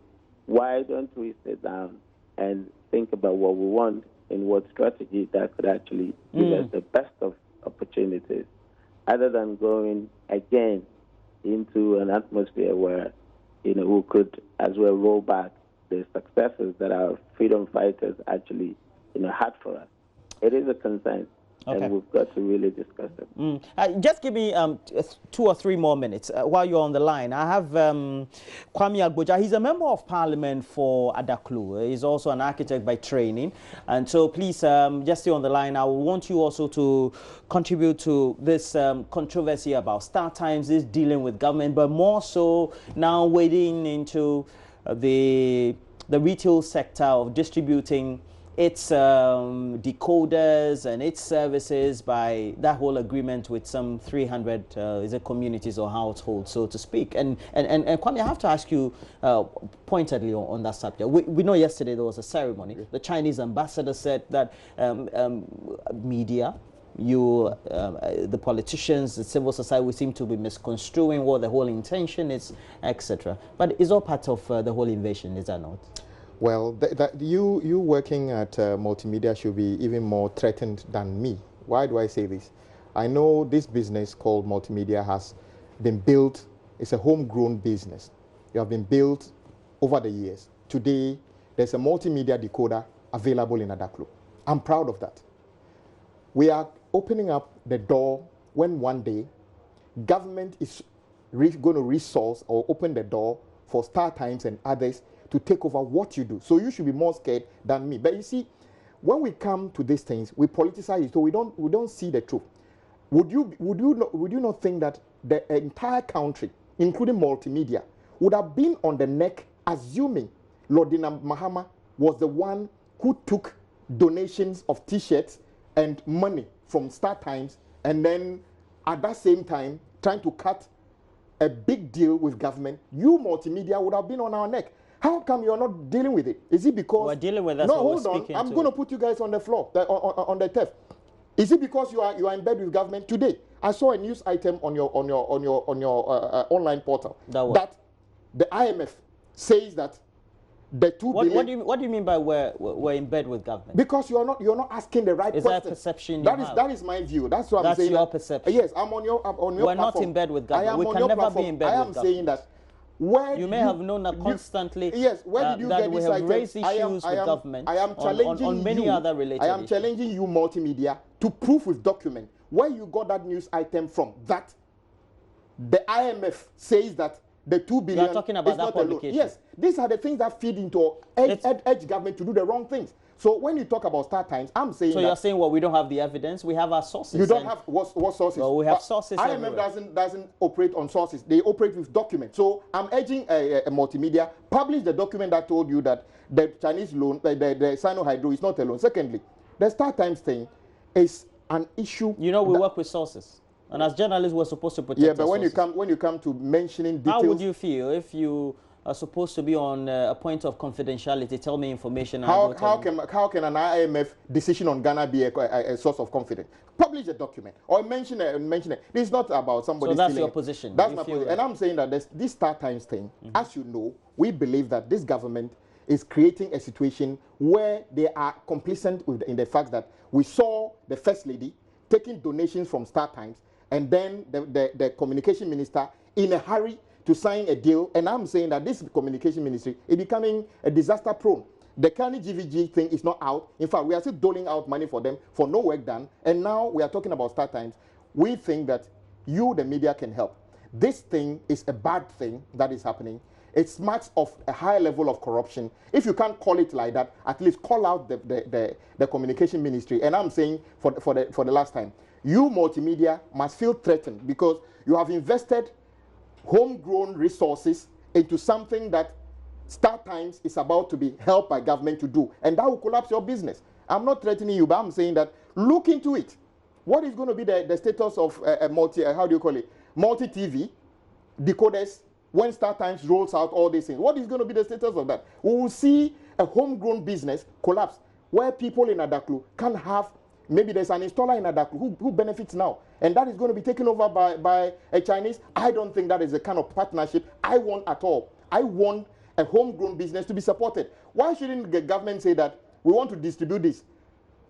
why don't we sit down and think about what we want and what strategy that could actually give us the best of opportunities, other than going again into an atmosphere where we could as well roll back the successes that our freedom fighters actually had for us. It is a concern. Okay. And we've got to really discuss it.
Just give me 2 or 3 more minutes while you're on the line. I have Kwame Agboja. He's a member of parliament for Adaklu. He's also an architect by training. And so please just stay on the line. I want you also to contribute to this controversy about StarTimes is dealing with government, but more so now wading into the retail sector of distributing its decoders and its services by that whole agreement with some 300 is it communities or households, so to speak. And Kwame, I have to ask you pointedly on that subject. We know yesterday there was a ceremony. The Chinese ambassador said that media, the politicians, the civil society, we seem to be misconstruing what the whole intention is, etc. But it's all part of the whole invasion, is that not?
Well, you working at multimedia should be even more threatened than me. Why do I say this? I know this business called multimedia has been built. It's a homegrown business. You have been built over the years. Today, there's a multimedia decoder available in Adaklu. I'm proud of that. We are opening up the door when one day government is going to resource or open the door for StarTimes and others to take over what you do. So you should be more scared than me. But you see, when we come to these things, we politicize it, so we don't see the truth. Would you not think that the entire country, including multimedia, would have been on the neck, assuming Lordina Mahama was the one who took donations of T-shirts and money from StarTimes, and then at that same time trying to cut a big deal with government, you multimedia would have been on our neck. How come you're not dealing with it? Is it because
we're dealing with that?
No, hold on. I'm going to put you guys on the floor, on the theft. Is it because you are in bed with government today? I saw a news item on your online portal that the IMF says that the 2 billion.
What do you mean by we're in bed with government?
Because you're not asking the right question.
Is that a perception?
That is my view. That's what I'm saying.
That's your perception.
Yes, I'm on your
We're
platform.
Not in bed with government. We can never be in bed with government.
I am saying that. Where
you may have known that constantly.
Yes, where did you get
we
this
have raised issues with government.
I am challenging
on many
you,
other related
I am
issues.
challenging you, multimedia, to prove with document where you got that news item from. That the IMF says that the 2 billion
you are talking about
is
that
not
publication.
alone. Yes, these are the things that feed into edge government to do the wrong things. So when you talk about StarTimes, I'm saying.
So you're saying, well, we don't have the evidence. We have our sources.
You don't have what sources?
Well, we have sources.
IMF doesn't operate on sources. They operate with documents. So I'm urging a multimedia publish the document that told you that the Chinese loan, the Sino-Hydro is not a loan. Secondly, the StarTimes thing is an issue.
You know, we work with sources, and as journalists, we're supposed to protect.
Yeah, but when you come to mentioning details,
how would you feel if you are supposed to be on a point of confidentiality? Tell me information.
How can an IMF decision on Ghana be a source of confidence? Publish a document or mention it. This is not about somebody.
So that's
stealing
your position.
That's my position, and I'm saying that this StarTimes thing, as you know, we believe that this government is creating a situation where they are complicit in the fact that we saw the First Lady taking donations from StarTimes, and then the communication minister in a hurry to sign a deal. And I'm saying that this communication ministry is becoming a disaster prone. The Kani GVG thing is not out. In fact, we are still doling out money for them for no work done. And now we are talking about StarTimes. We think that you, the media, can help. This thing is a bad thing that is happening. It smacks of a high level of corruption. If you can't call it like that, at least call out the communication ministry. And I'm saying for the last time, you multimedia must feel threatened because you have invested homegrown resources into something that StarTimes is about to be helped by government to do, and that will collapse your business. I'm not threatening you, but I'm saying that look into it. What is going to be the status of multi-TV decoders when StarTimes rolls out all these things? What is going to be the status of that? We will see a homegrown business collapse where people in Adaklu can have. Maybe there's an installer in Adaklu who benefits now, and that is going to be taken over by a Chinese. I don't think that is the kind of partnership I want at all. I want a homegrown business to be supported. Why shouldn't the government say that we want to distribute this?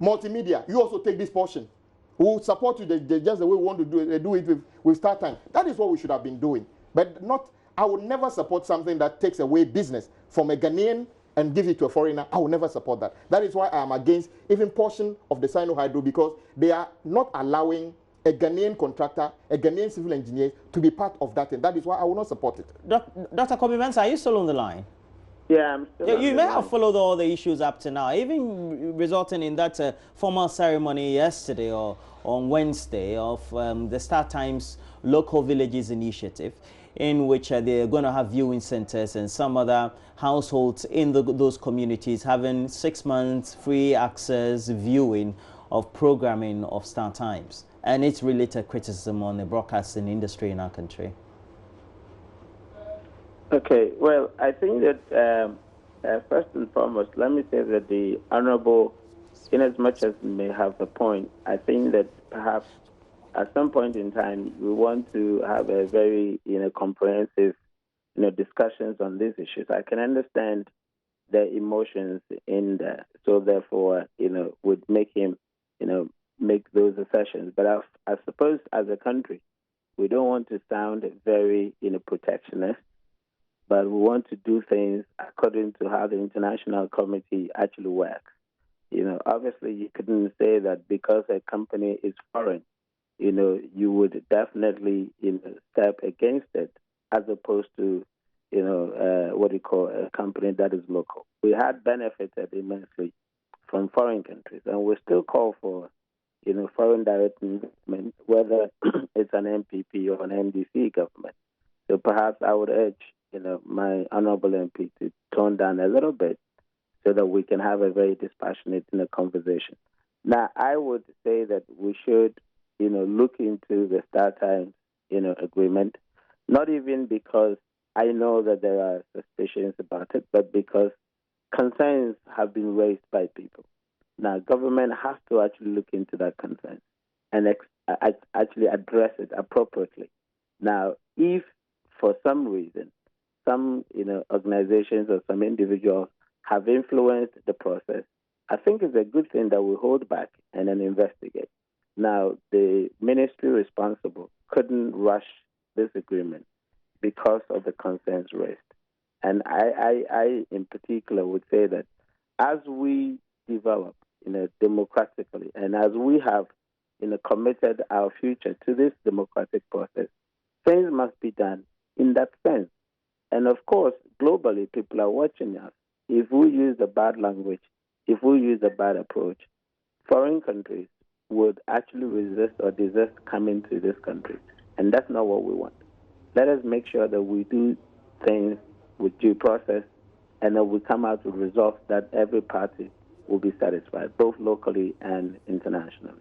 Multimedia, you also take this portion. We will support you just the way we want to do it with StarTimes. That is what we should have been doing. But not, I would never support something that takes away business from a Ghanaian and gives it to a foreigner. I will never support that. That is why I am against even portion of the Sino-Hydro, because they are not allowing a Ghanaian contractor, a Ghanaian civil engineer to be part of that, and that is why I will not support it.
Dr. Kobe-Mensah, are you still on the line?
Yeah, I'm still
You may have followed all the issues up to now, even resulting in that formal ceremony yesterday or on Wednesday of the StarTimes Local Villages Initiative, in which they're going to have viewing centers and some other households in those communities having 6 months free access viewing of programming of StarTimes and its related criticism on the broadcasting industry in our country.
Okay, well, I think that first and foremost, let me say that the Honorable, in as much as may have a point, I think that perhaps at some point in time we want to have a very comprehensive discussions on these issues. I can understand the emotions in there, so therefore would make him make those assertions. But I suppose as a country we don't want to sound very protectionist, but we want to do things according to how the international committee actually works. Obviously you couldn't say that because a company is foreign, you would definitely step against it, as opposed to what you call a company that is local. We had benefited immensely from foreign countries, and we still call for foreign direct investment, whether it's an NPP or an NDC government. So perhaps I would urge my honorable MP to tone down a little bit so that we can have a very dispassionate conversation. Now, I would say that we should, look into the StarTimes, agreement, not even because I know that there are suspicions about it, but because concerns have been raised by people. Now, government has to actually look into that concern and actually address it appropriately. Now, if for some reason some organizations or some individuals have influenced the process, I think it's a good thing that we hold back and then investigate. Now, the ministry responsible couldn't rush this agreement because of the concerns raised. And I in particular would say that as we develop democratically and as we have committed our future to this democratic process, things must be done in that sense. And of course, globally, people are watching us. If we use the bad language, if we use a bad approach, foreign countries would actually resist or desist coming to this country. And that's not what we want. Let us make sure that we do things with due process and that we come out with results that every party will be satisfied, both locally and internationally.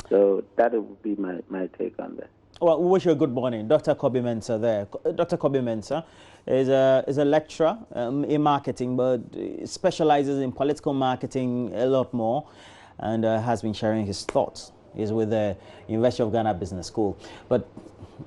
So that would be my take on that.
Well, we wish you a good morning. Dr. Kobe Mensah there. Dr. Kobe Mensah is a lecturer in marketing, but specializes in political marketing a lot more, and has been sharing his thoughts. He's with the University of Ghana Business School. But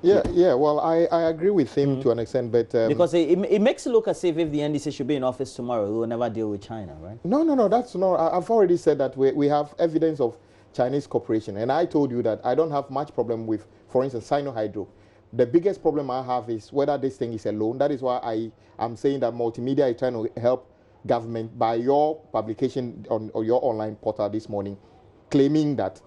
yeah. Well, I agree with him to an extent, but
because it makes it look as if the NDC should be in office tomorrow, we will never deal with China, right?
No, that's no. I've already said that we have evidence of Chinese cooperation, and I told you that I don't have much problem with, for instance, Sino-Hydro. The biggest problem I have is whether this thing is a loan. That is why I am saying that multimedia is trying to help government by your publication on your online portal this morning, claiming that,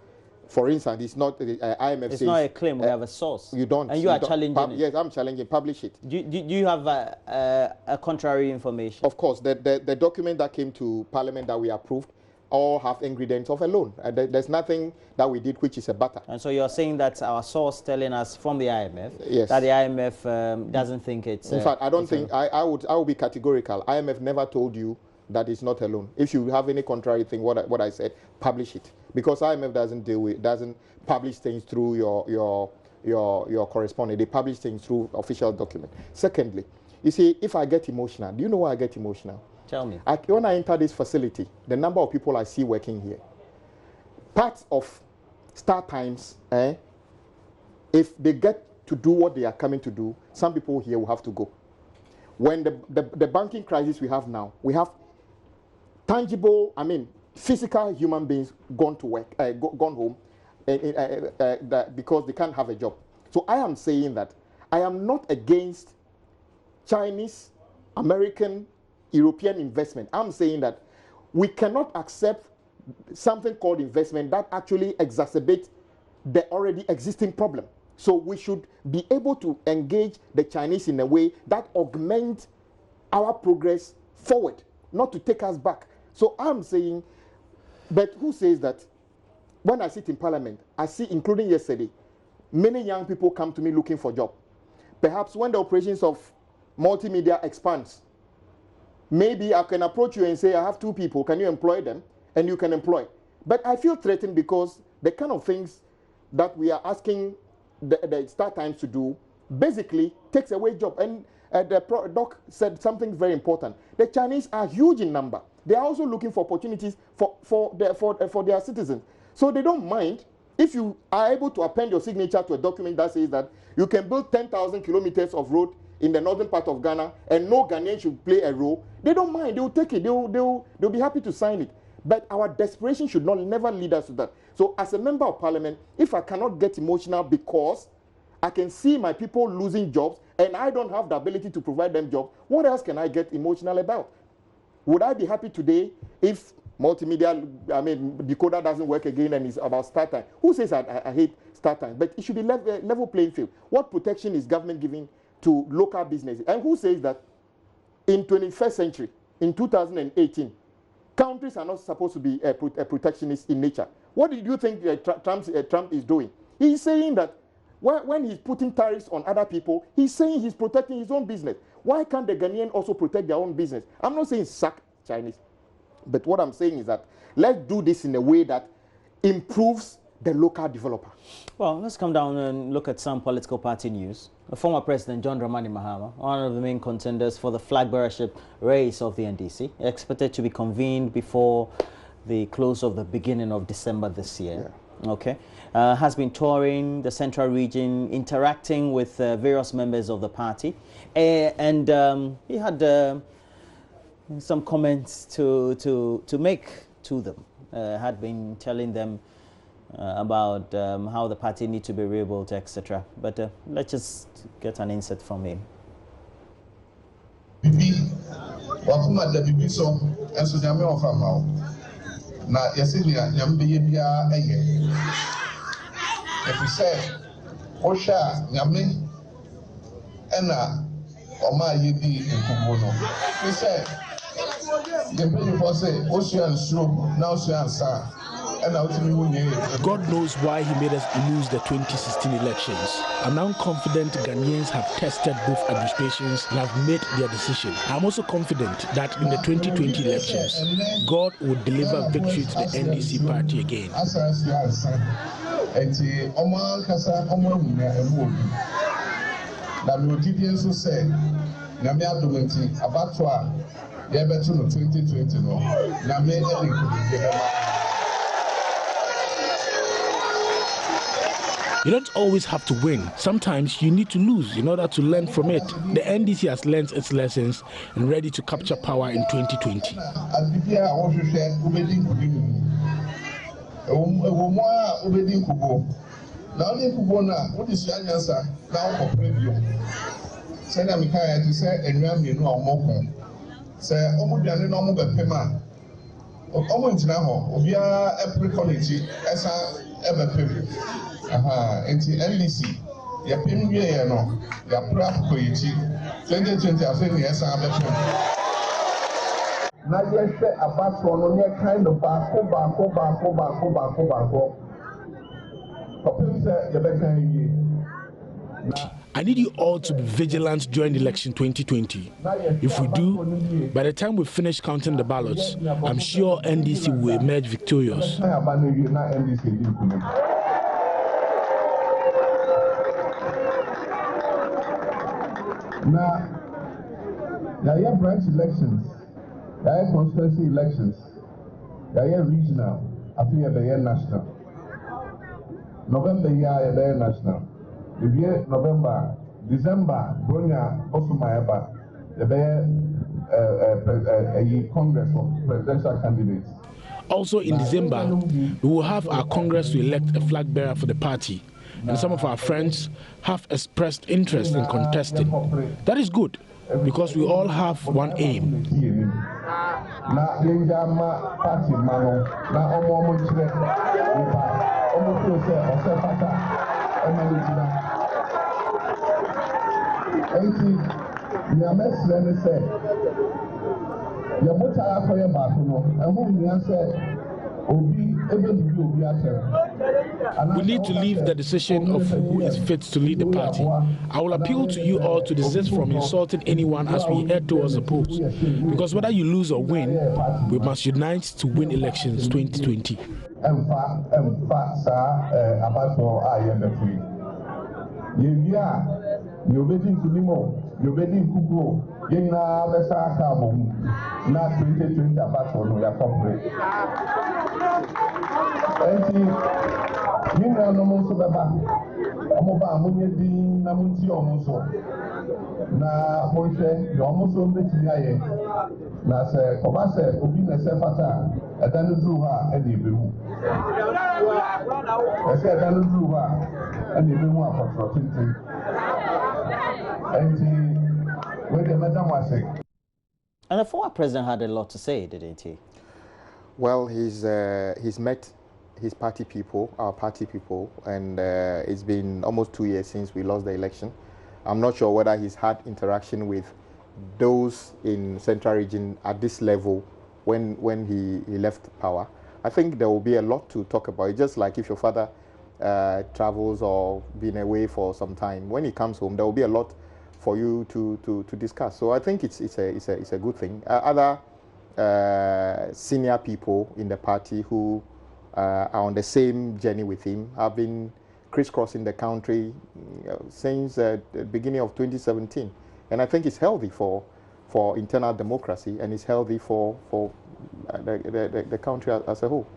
for instance, it's not IMF.
It's
says,
not a claim. We have a source.
You don't.
And you are challenging it.
Yes, I'm challenging. Publish it.
Do you have a contrary information?
Of course, the document that came to Parliament that we approved all have ingredients of a loan. There's nothing that we did which is a butter.
And so you're saying that our source telling us from the IMF,
yes,
that the IMF doesn't think it's...
In fact, I don't think, I would be categorical. IMF never told you that it's not a loan. If you have any contrary thing, what I said, publish it. Because IMF doesn't publish things through your correspondent. They publish things through official document. Secondly, you see, if I get emotional, do you know why I get emotional?
Tell me.
When I enter this facility, the number of people I see working here, part of StarTimes, if they get to do what they are coming to do, some people here will have to go. When the banking crisis we have now, we have tangible, physical human beings gone to work, gone home, because they can't have a job. So I am saying that I am not against Chinese, American, European investment. I'm saying that we cannot accept something called investment that actually exacerbates the already existing problem. So we should be able to engage the Chinese in a way that augments our progress forward, not to take us back. So I'm saying, but who says that? When I sit in Parliament, I see, including yesterday, many young people come to me looking for a job. Perhaps when the operations of multimedia expands, maybe I can approach you and say, I have 2 people, can you employ them? And you can employ. But I feel threatened because the kind of things that we are asking the StarTimes to do basically takes away job. And the doc said something very important. The Chinese are huge in number. They are also looking for opportunities for their citizens. So they don't mind if you are able to append your signature to a document that says that you can build 10,000 kilometers of road in the northern part of Ghana, and no Ghanaian should play a role. They don't mind. They will take it. They'll be happy to sign it. But our desperation should never lead us to that. So as a member of Parliament, if I cannot get emotional because I can see my people losing jobs and I don't have the ability to provide them jobs, what else can I get emotional about? Would I be happy today if multimedia, decoder doesn't work again and it's about StarTimes? Who says I hate StarTimes? But it should be level playing field. What protection is government giving to local businesses? And who says that in 21st century, in 2018, countries are not supposed to be protectionist in nature? What do you think Trump is doing? He's saying that when he's putting tariffs on other people, he's saying he's protecting his own business. Why can't the Ghanaian also protect their own business? I'm not saying sack Chinese, but what I'm saying is that let's do this in a way that improves the local developer.
Well, let's come down and look at some political party news. The former President John Dramani Mahama, one of the main contenders for the flag bearership race of the NDC, expected to be convened before the close of the beginning of December this year. Yeah. Okay. Has been touring the central region, interacting with various members of the party. And he had some comments to make to them. Had been telling them about how the party need to be rebuilt, etc. But let's just get an insight from him.
Na yesinia nyambe yebia eye efi se osha nyame ena oma yedi nkubo no efi se yebe for say osha nsuro na osha ansa ena otimi wunye.
God knows why he made us lose the 2016 elections. I'm now confident Ghanaians have tested both administrations and have made their decision. I'm also confident that in the 2020 elections, God will deliver victory to the NDC party again. You don't always have to win. Sometimes you need to lose in order to learn from it. The NDC has learned its lessons and ready to capture power in 2020.
NDC, ya pim ye no, ya prap ko yichi. 2020 afi ni esa abepem. Na ye se abato no ne kind of ba ko. Popim se ye be kan yi.
I need you all to be vigilant during the election 2020. If we do, by the time we finish counting the ballots, I'm sure NDC will emerge victorious.
Now, there are branch elections, there are constituency elections, there are regional, after there are national. November there are national. The year November, December, Bronya, Osumayaba, there are a Congress of presidential candidates.
Also in December, we will have our Congress to elect a flag bearer for the party. And some of our friends have expressed interest in contesting. That is good, because we all have one aim. We need to leave the decision of who is fit to lead the party. I will appeal to you all to desist from insulting anyone as we head towards the polls. Because whether you lose or win, we must unite to win elections 2020.
Yena besa kabo na 2020 abato no ya corporate enti yina no mo so beba omo ba amunye din na munti omo so na monhwe yo omo so betimi aye na se koba se obi na se fata edanu duru ha e de behu ese edanu duru ha e de behu afotro tintin enti.
And the former president had a lot to say, didn't he?
Well, he's met his party people, our party people, and it's been almost 2 years since we lost the election. I'm not sure whether he's had interaction with those in Central Region at this level when he left power. I think there will be a lot to talk about. It's just like if your father travels or been away for some time. When he comes home, there will be a lot for you to discuss. So I think it's a good thing. Other senior people in the party who are on the same journey with him have been crisscrossing the country since the beginning of 2017, and I think it's healthy for internal democracy, and it's healthy for the country as a whole.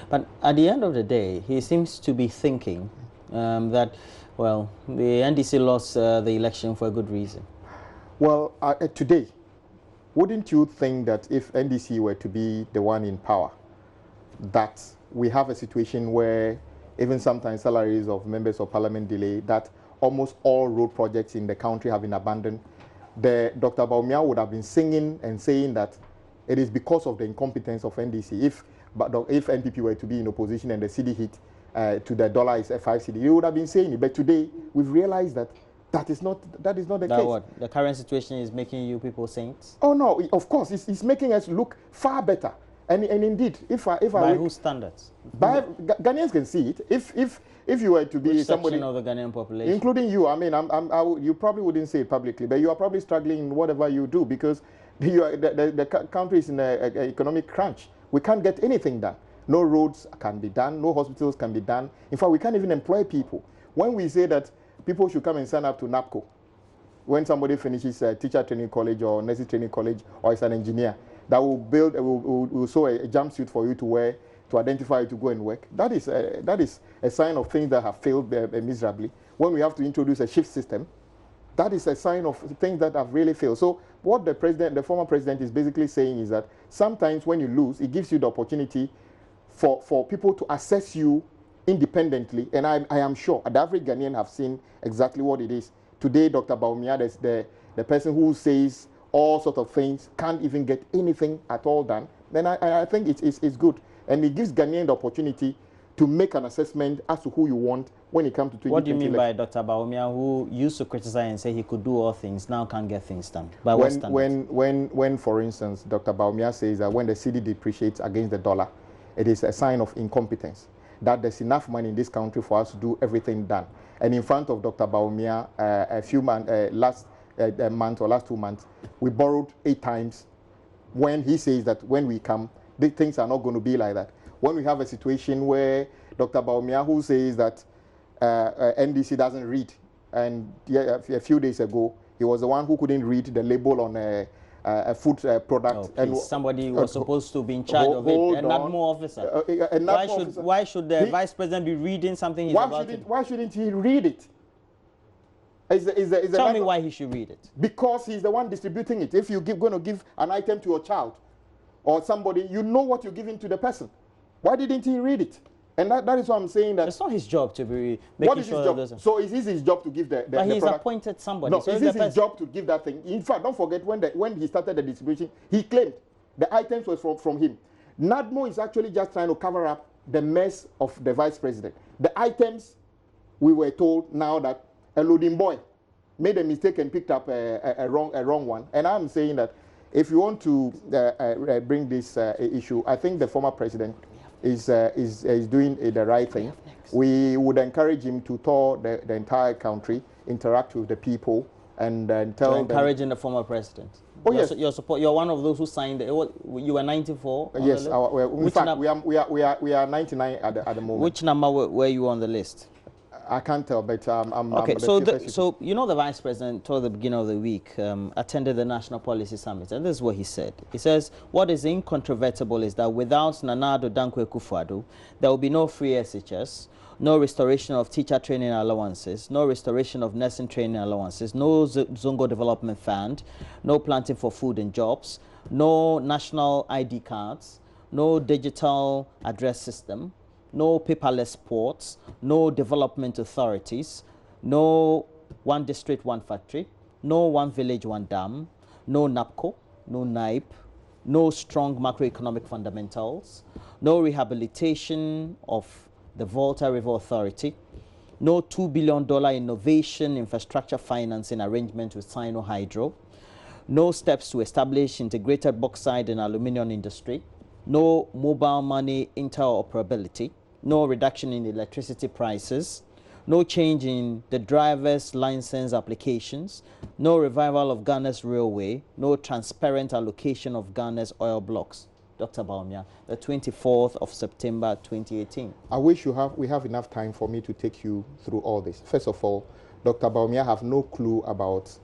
But at the end of the day, he seems to be thinking that, well, the NDC lost the election for a good reason. Well,
today, wouldn't you think that if NDC were to be the one in power, that we have a situation where even sometimes salaries of members of parliament delay, that almost all road projects in the country have been abandoned? Dr. Bawumia would have been singing and saying that it is because of the incompetence of NDC. If NPP were to be in opposition and the cedi hit to the dollar is a 5 cedi, he would have been saying it. But today, we've realized that that is not the case.
What? The current situation is making you people saints?
Oh no, of course, it's making us look far better. And indeed,
by whose standards?
Ghanaians can see it. If you were to be somebody
of the Ghanaian population,
including you, I mean, you probably wouldn't say it publicly, but you are probably struggling in whatever you do because the country is in an economic crunch. We can't get anything done. No roads can be done. No hospitals can be done. In fact, we can't even employ people. When we say that people should come and sign up to NAPCO, when somebody finishes a teacher training college or nursing training college or is an engineer, that will sew a jumpsuit for you to wear to identify you to go and work. That is a sign of things that have failed miserably. When we have to introduce a shift system, that is a sign of things that have really failed. So what the former president is basically saying is that sometimes when you lose, it gives you the opportunity for people to assess you independently. And I am sure the average Ghanaian have seen exactly what it is. Today, Dr. Bawumia, the person who says all sorts of things, can't even get anything at all done, then I think it's good. And it gives Ghanaian the opportunity to make an assessment as to who you want when it comes to 2020.
What do you mean by Dr. Bawumia, who used to criticize and say he could do all things, now can't get things done? By what standards?
When, for instance, Dr. Bawumia says that when the cedi depreciates against the dollar, it is a sign of incompetence, that there's enough money in this country for us to do everything done. And in front of Dr. Bawumia, last month or last 2 months, we borrowed 8 times when he says that when we come, the things are not going to be like that. When we have a situation where Dr. Bawumia, who says that NDC doesn't read, and a few days ago, he was the one who couldn't read the label on a food product.
And somebody was supposed to be in charge of it, a NADMO officer. Why should the vice president be reading something he's about to do?
Why shouldn't he read it?
Tell me why he should read it.
Because he's the one distributing it. If you're going to give an item to your child or somebody, you know what you're giving to the person. Why didn't he read it? And that is what I'm saying. That
it's not his job to be making sure that.
So is this his job to give the
but he's
product?
Appointed somebody.
No, so is this his job to give that thing? In fact, don't forget when he started the distribution, he claimed the items was from him. NADMO is actually just trying to cover up the mess of the vice president. The items, we were told now that a loading boy made a mistake and picked up a wrong one. And I'm saying that if you want to bring this issue, I think the former president is doing the right thing. We would encourage him to tour the entire country, interact with the people, and tell them.
Encouraging the former president.
Oh yes,
you're one of those who signed. You were 94.
Yes, in fact, we are 99 at the moment.
Which number were you on the list?
I can't tell, but I'm
okay. So you know the vice president toward the beginning of the week attended the National Policy Summit, and this is what he said. He says, "What is incontrovertible is that without Nana Addo Dankwa Akufo-Addo, there will be no free SHS, no restoration of teacher training allowances, no restoration of nursing training allowances, no Zongo Development Fund, no planting for food and jobs, no national ID cards, no digital address system, no paperless ports, no development authorities, no one district, one factory, no one village, one dam, no NAPCO, no NIPE, no strong macroeconomic fundamentals, no rehabilitation of the Volta River Authority, no $2 billion innovation infrastructure financing arrangement with Sino Hydro, no steps to establish integrated bauxite and aluminium industry, no mobile money interoperability, no reduction in electricity prices, no change in the driver's license applications, no revival of Ghana's railway, no transparent allocation of Ghana's oil blocks. Dr. Bawumia, the 24th of September 2018.
I wish we have enough time for me to take you through all this. First of all, Dr. Bawumia have no clue about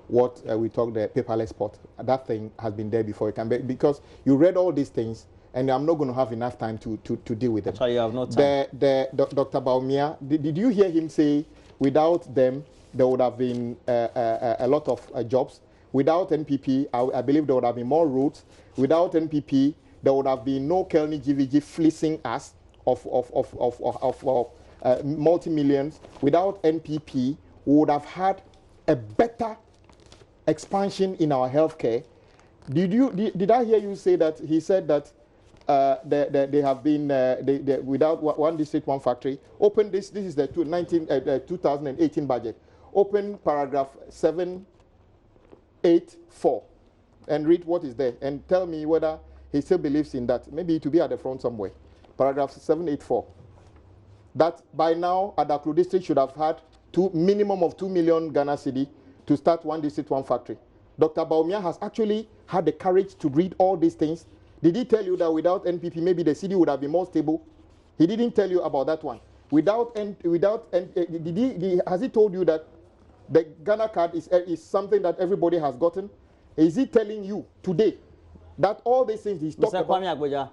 what we talk the paperless pot. That thing has been there before. It can be, because you read all these things, and I'm not going to have enough time to deal with them.
That's why you have no time.
Dr. Bawumia, did you hear him say without them there would have been a lot of jobs? Without NPP, I believe there would have been more roads. Without NPP, there would have been no Kelny GVG fleecing us of multi-millions. Without NPP, we would have had a better expansion in our healthcare. Did I hear you say that he said that they have been without one district, one factory? Open this. This is the 2018 budget. Open paragraph 784 and read what is there and tell me whether he still believes in that. Maybe to be at the front somewhere. Paragraph 784. That by now Adaklu district should have had minimum of 2 million Ghana cedi to start one district, one factory. Dr. Bawumia has actually had the courage to read all these things. Did he tell you that without NPP, maybe the city would have been more stable? He didn't tell you about that one. Has he told you that the Ghana card is something that everybody has gotten? Is he telling you today that all these things he's talking about?
Mr. Kwame Agboja,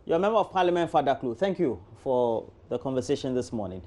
you're a member of Parliament for Adaklu. Thank you for the conversation this morning.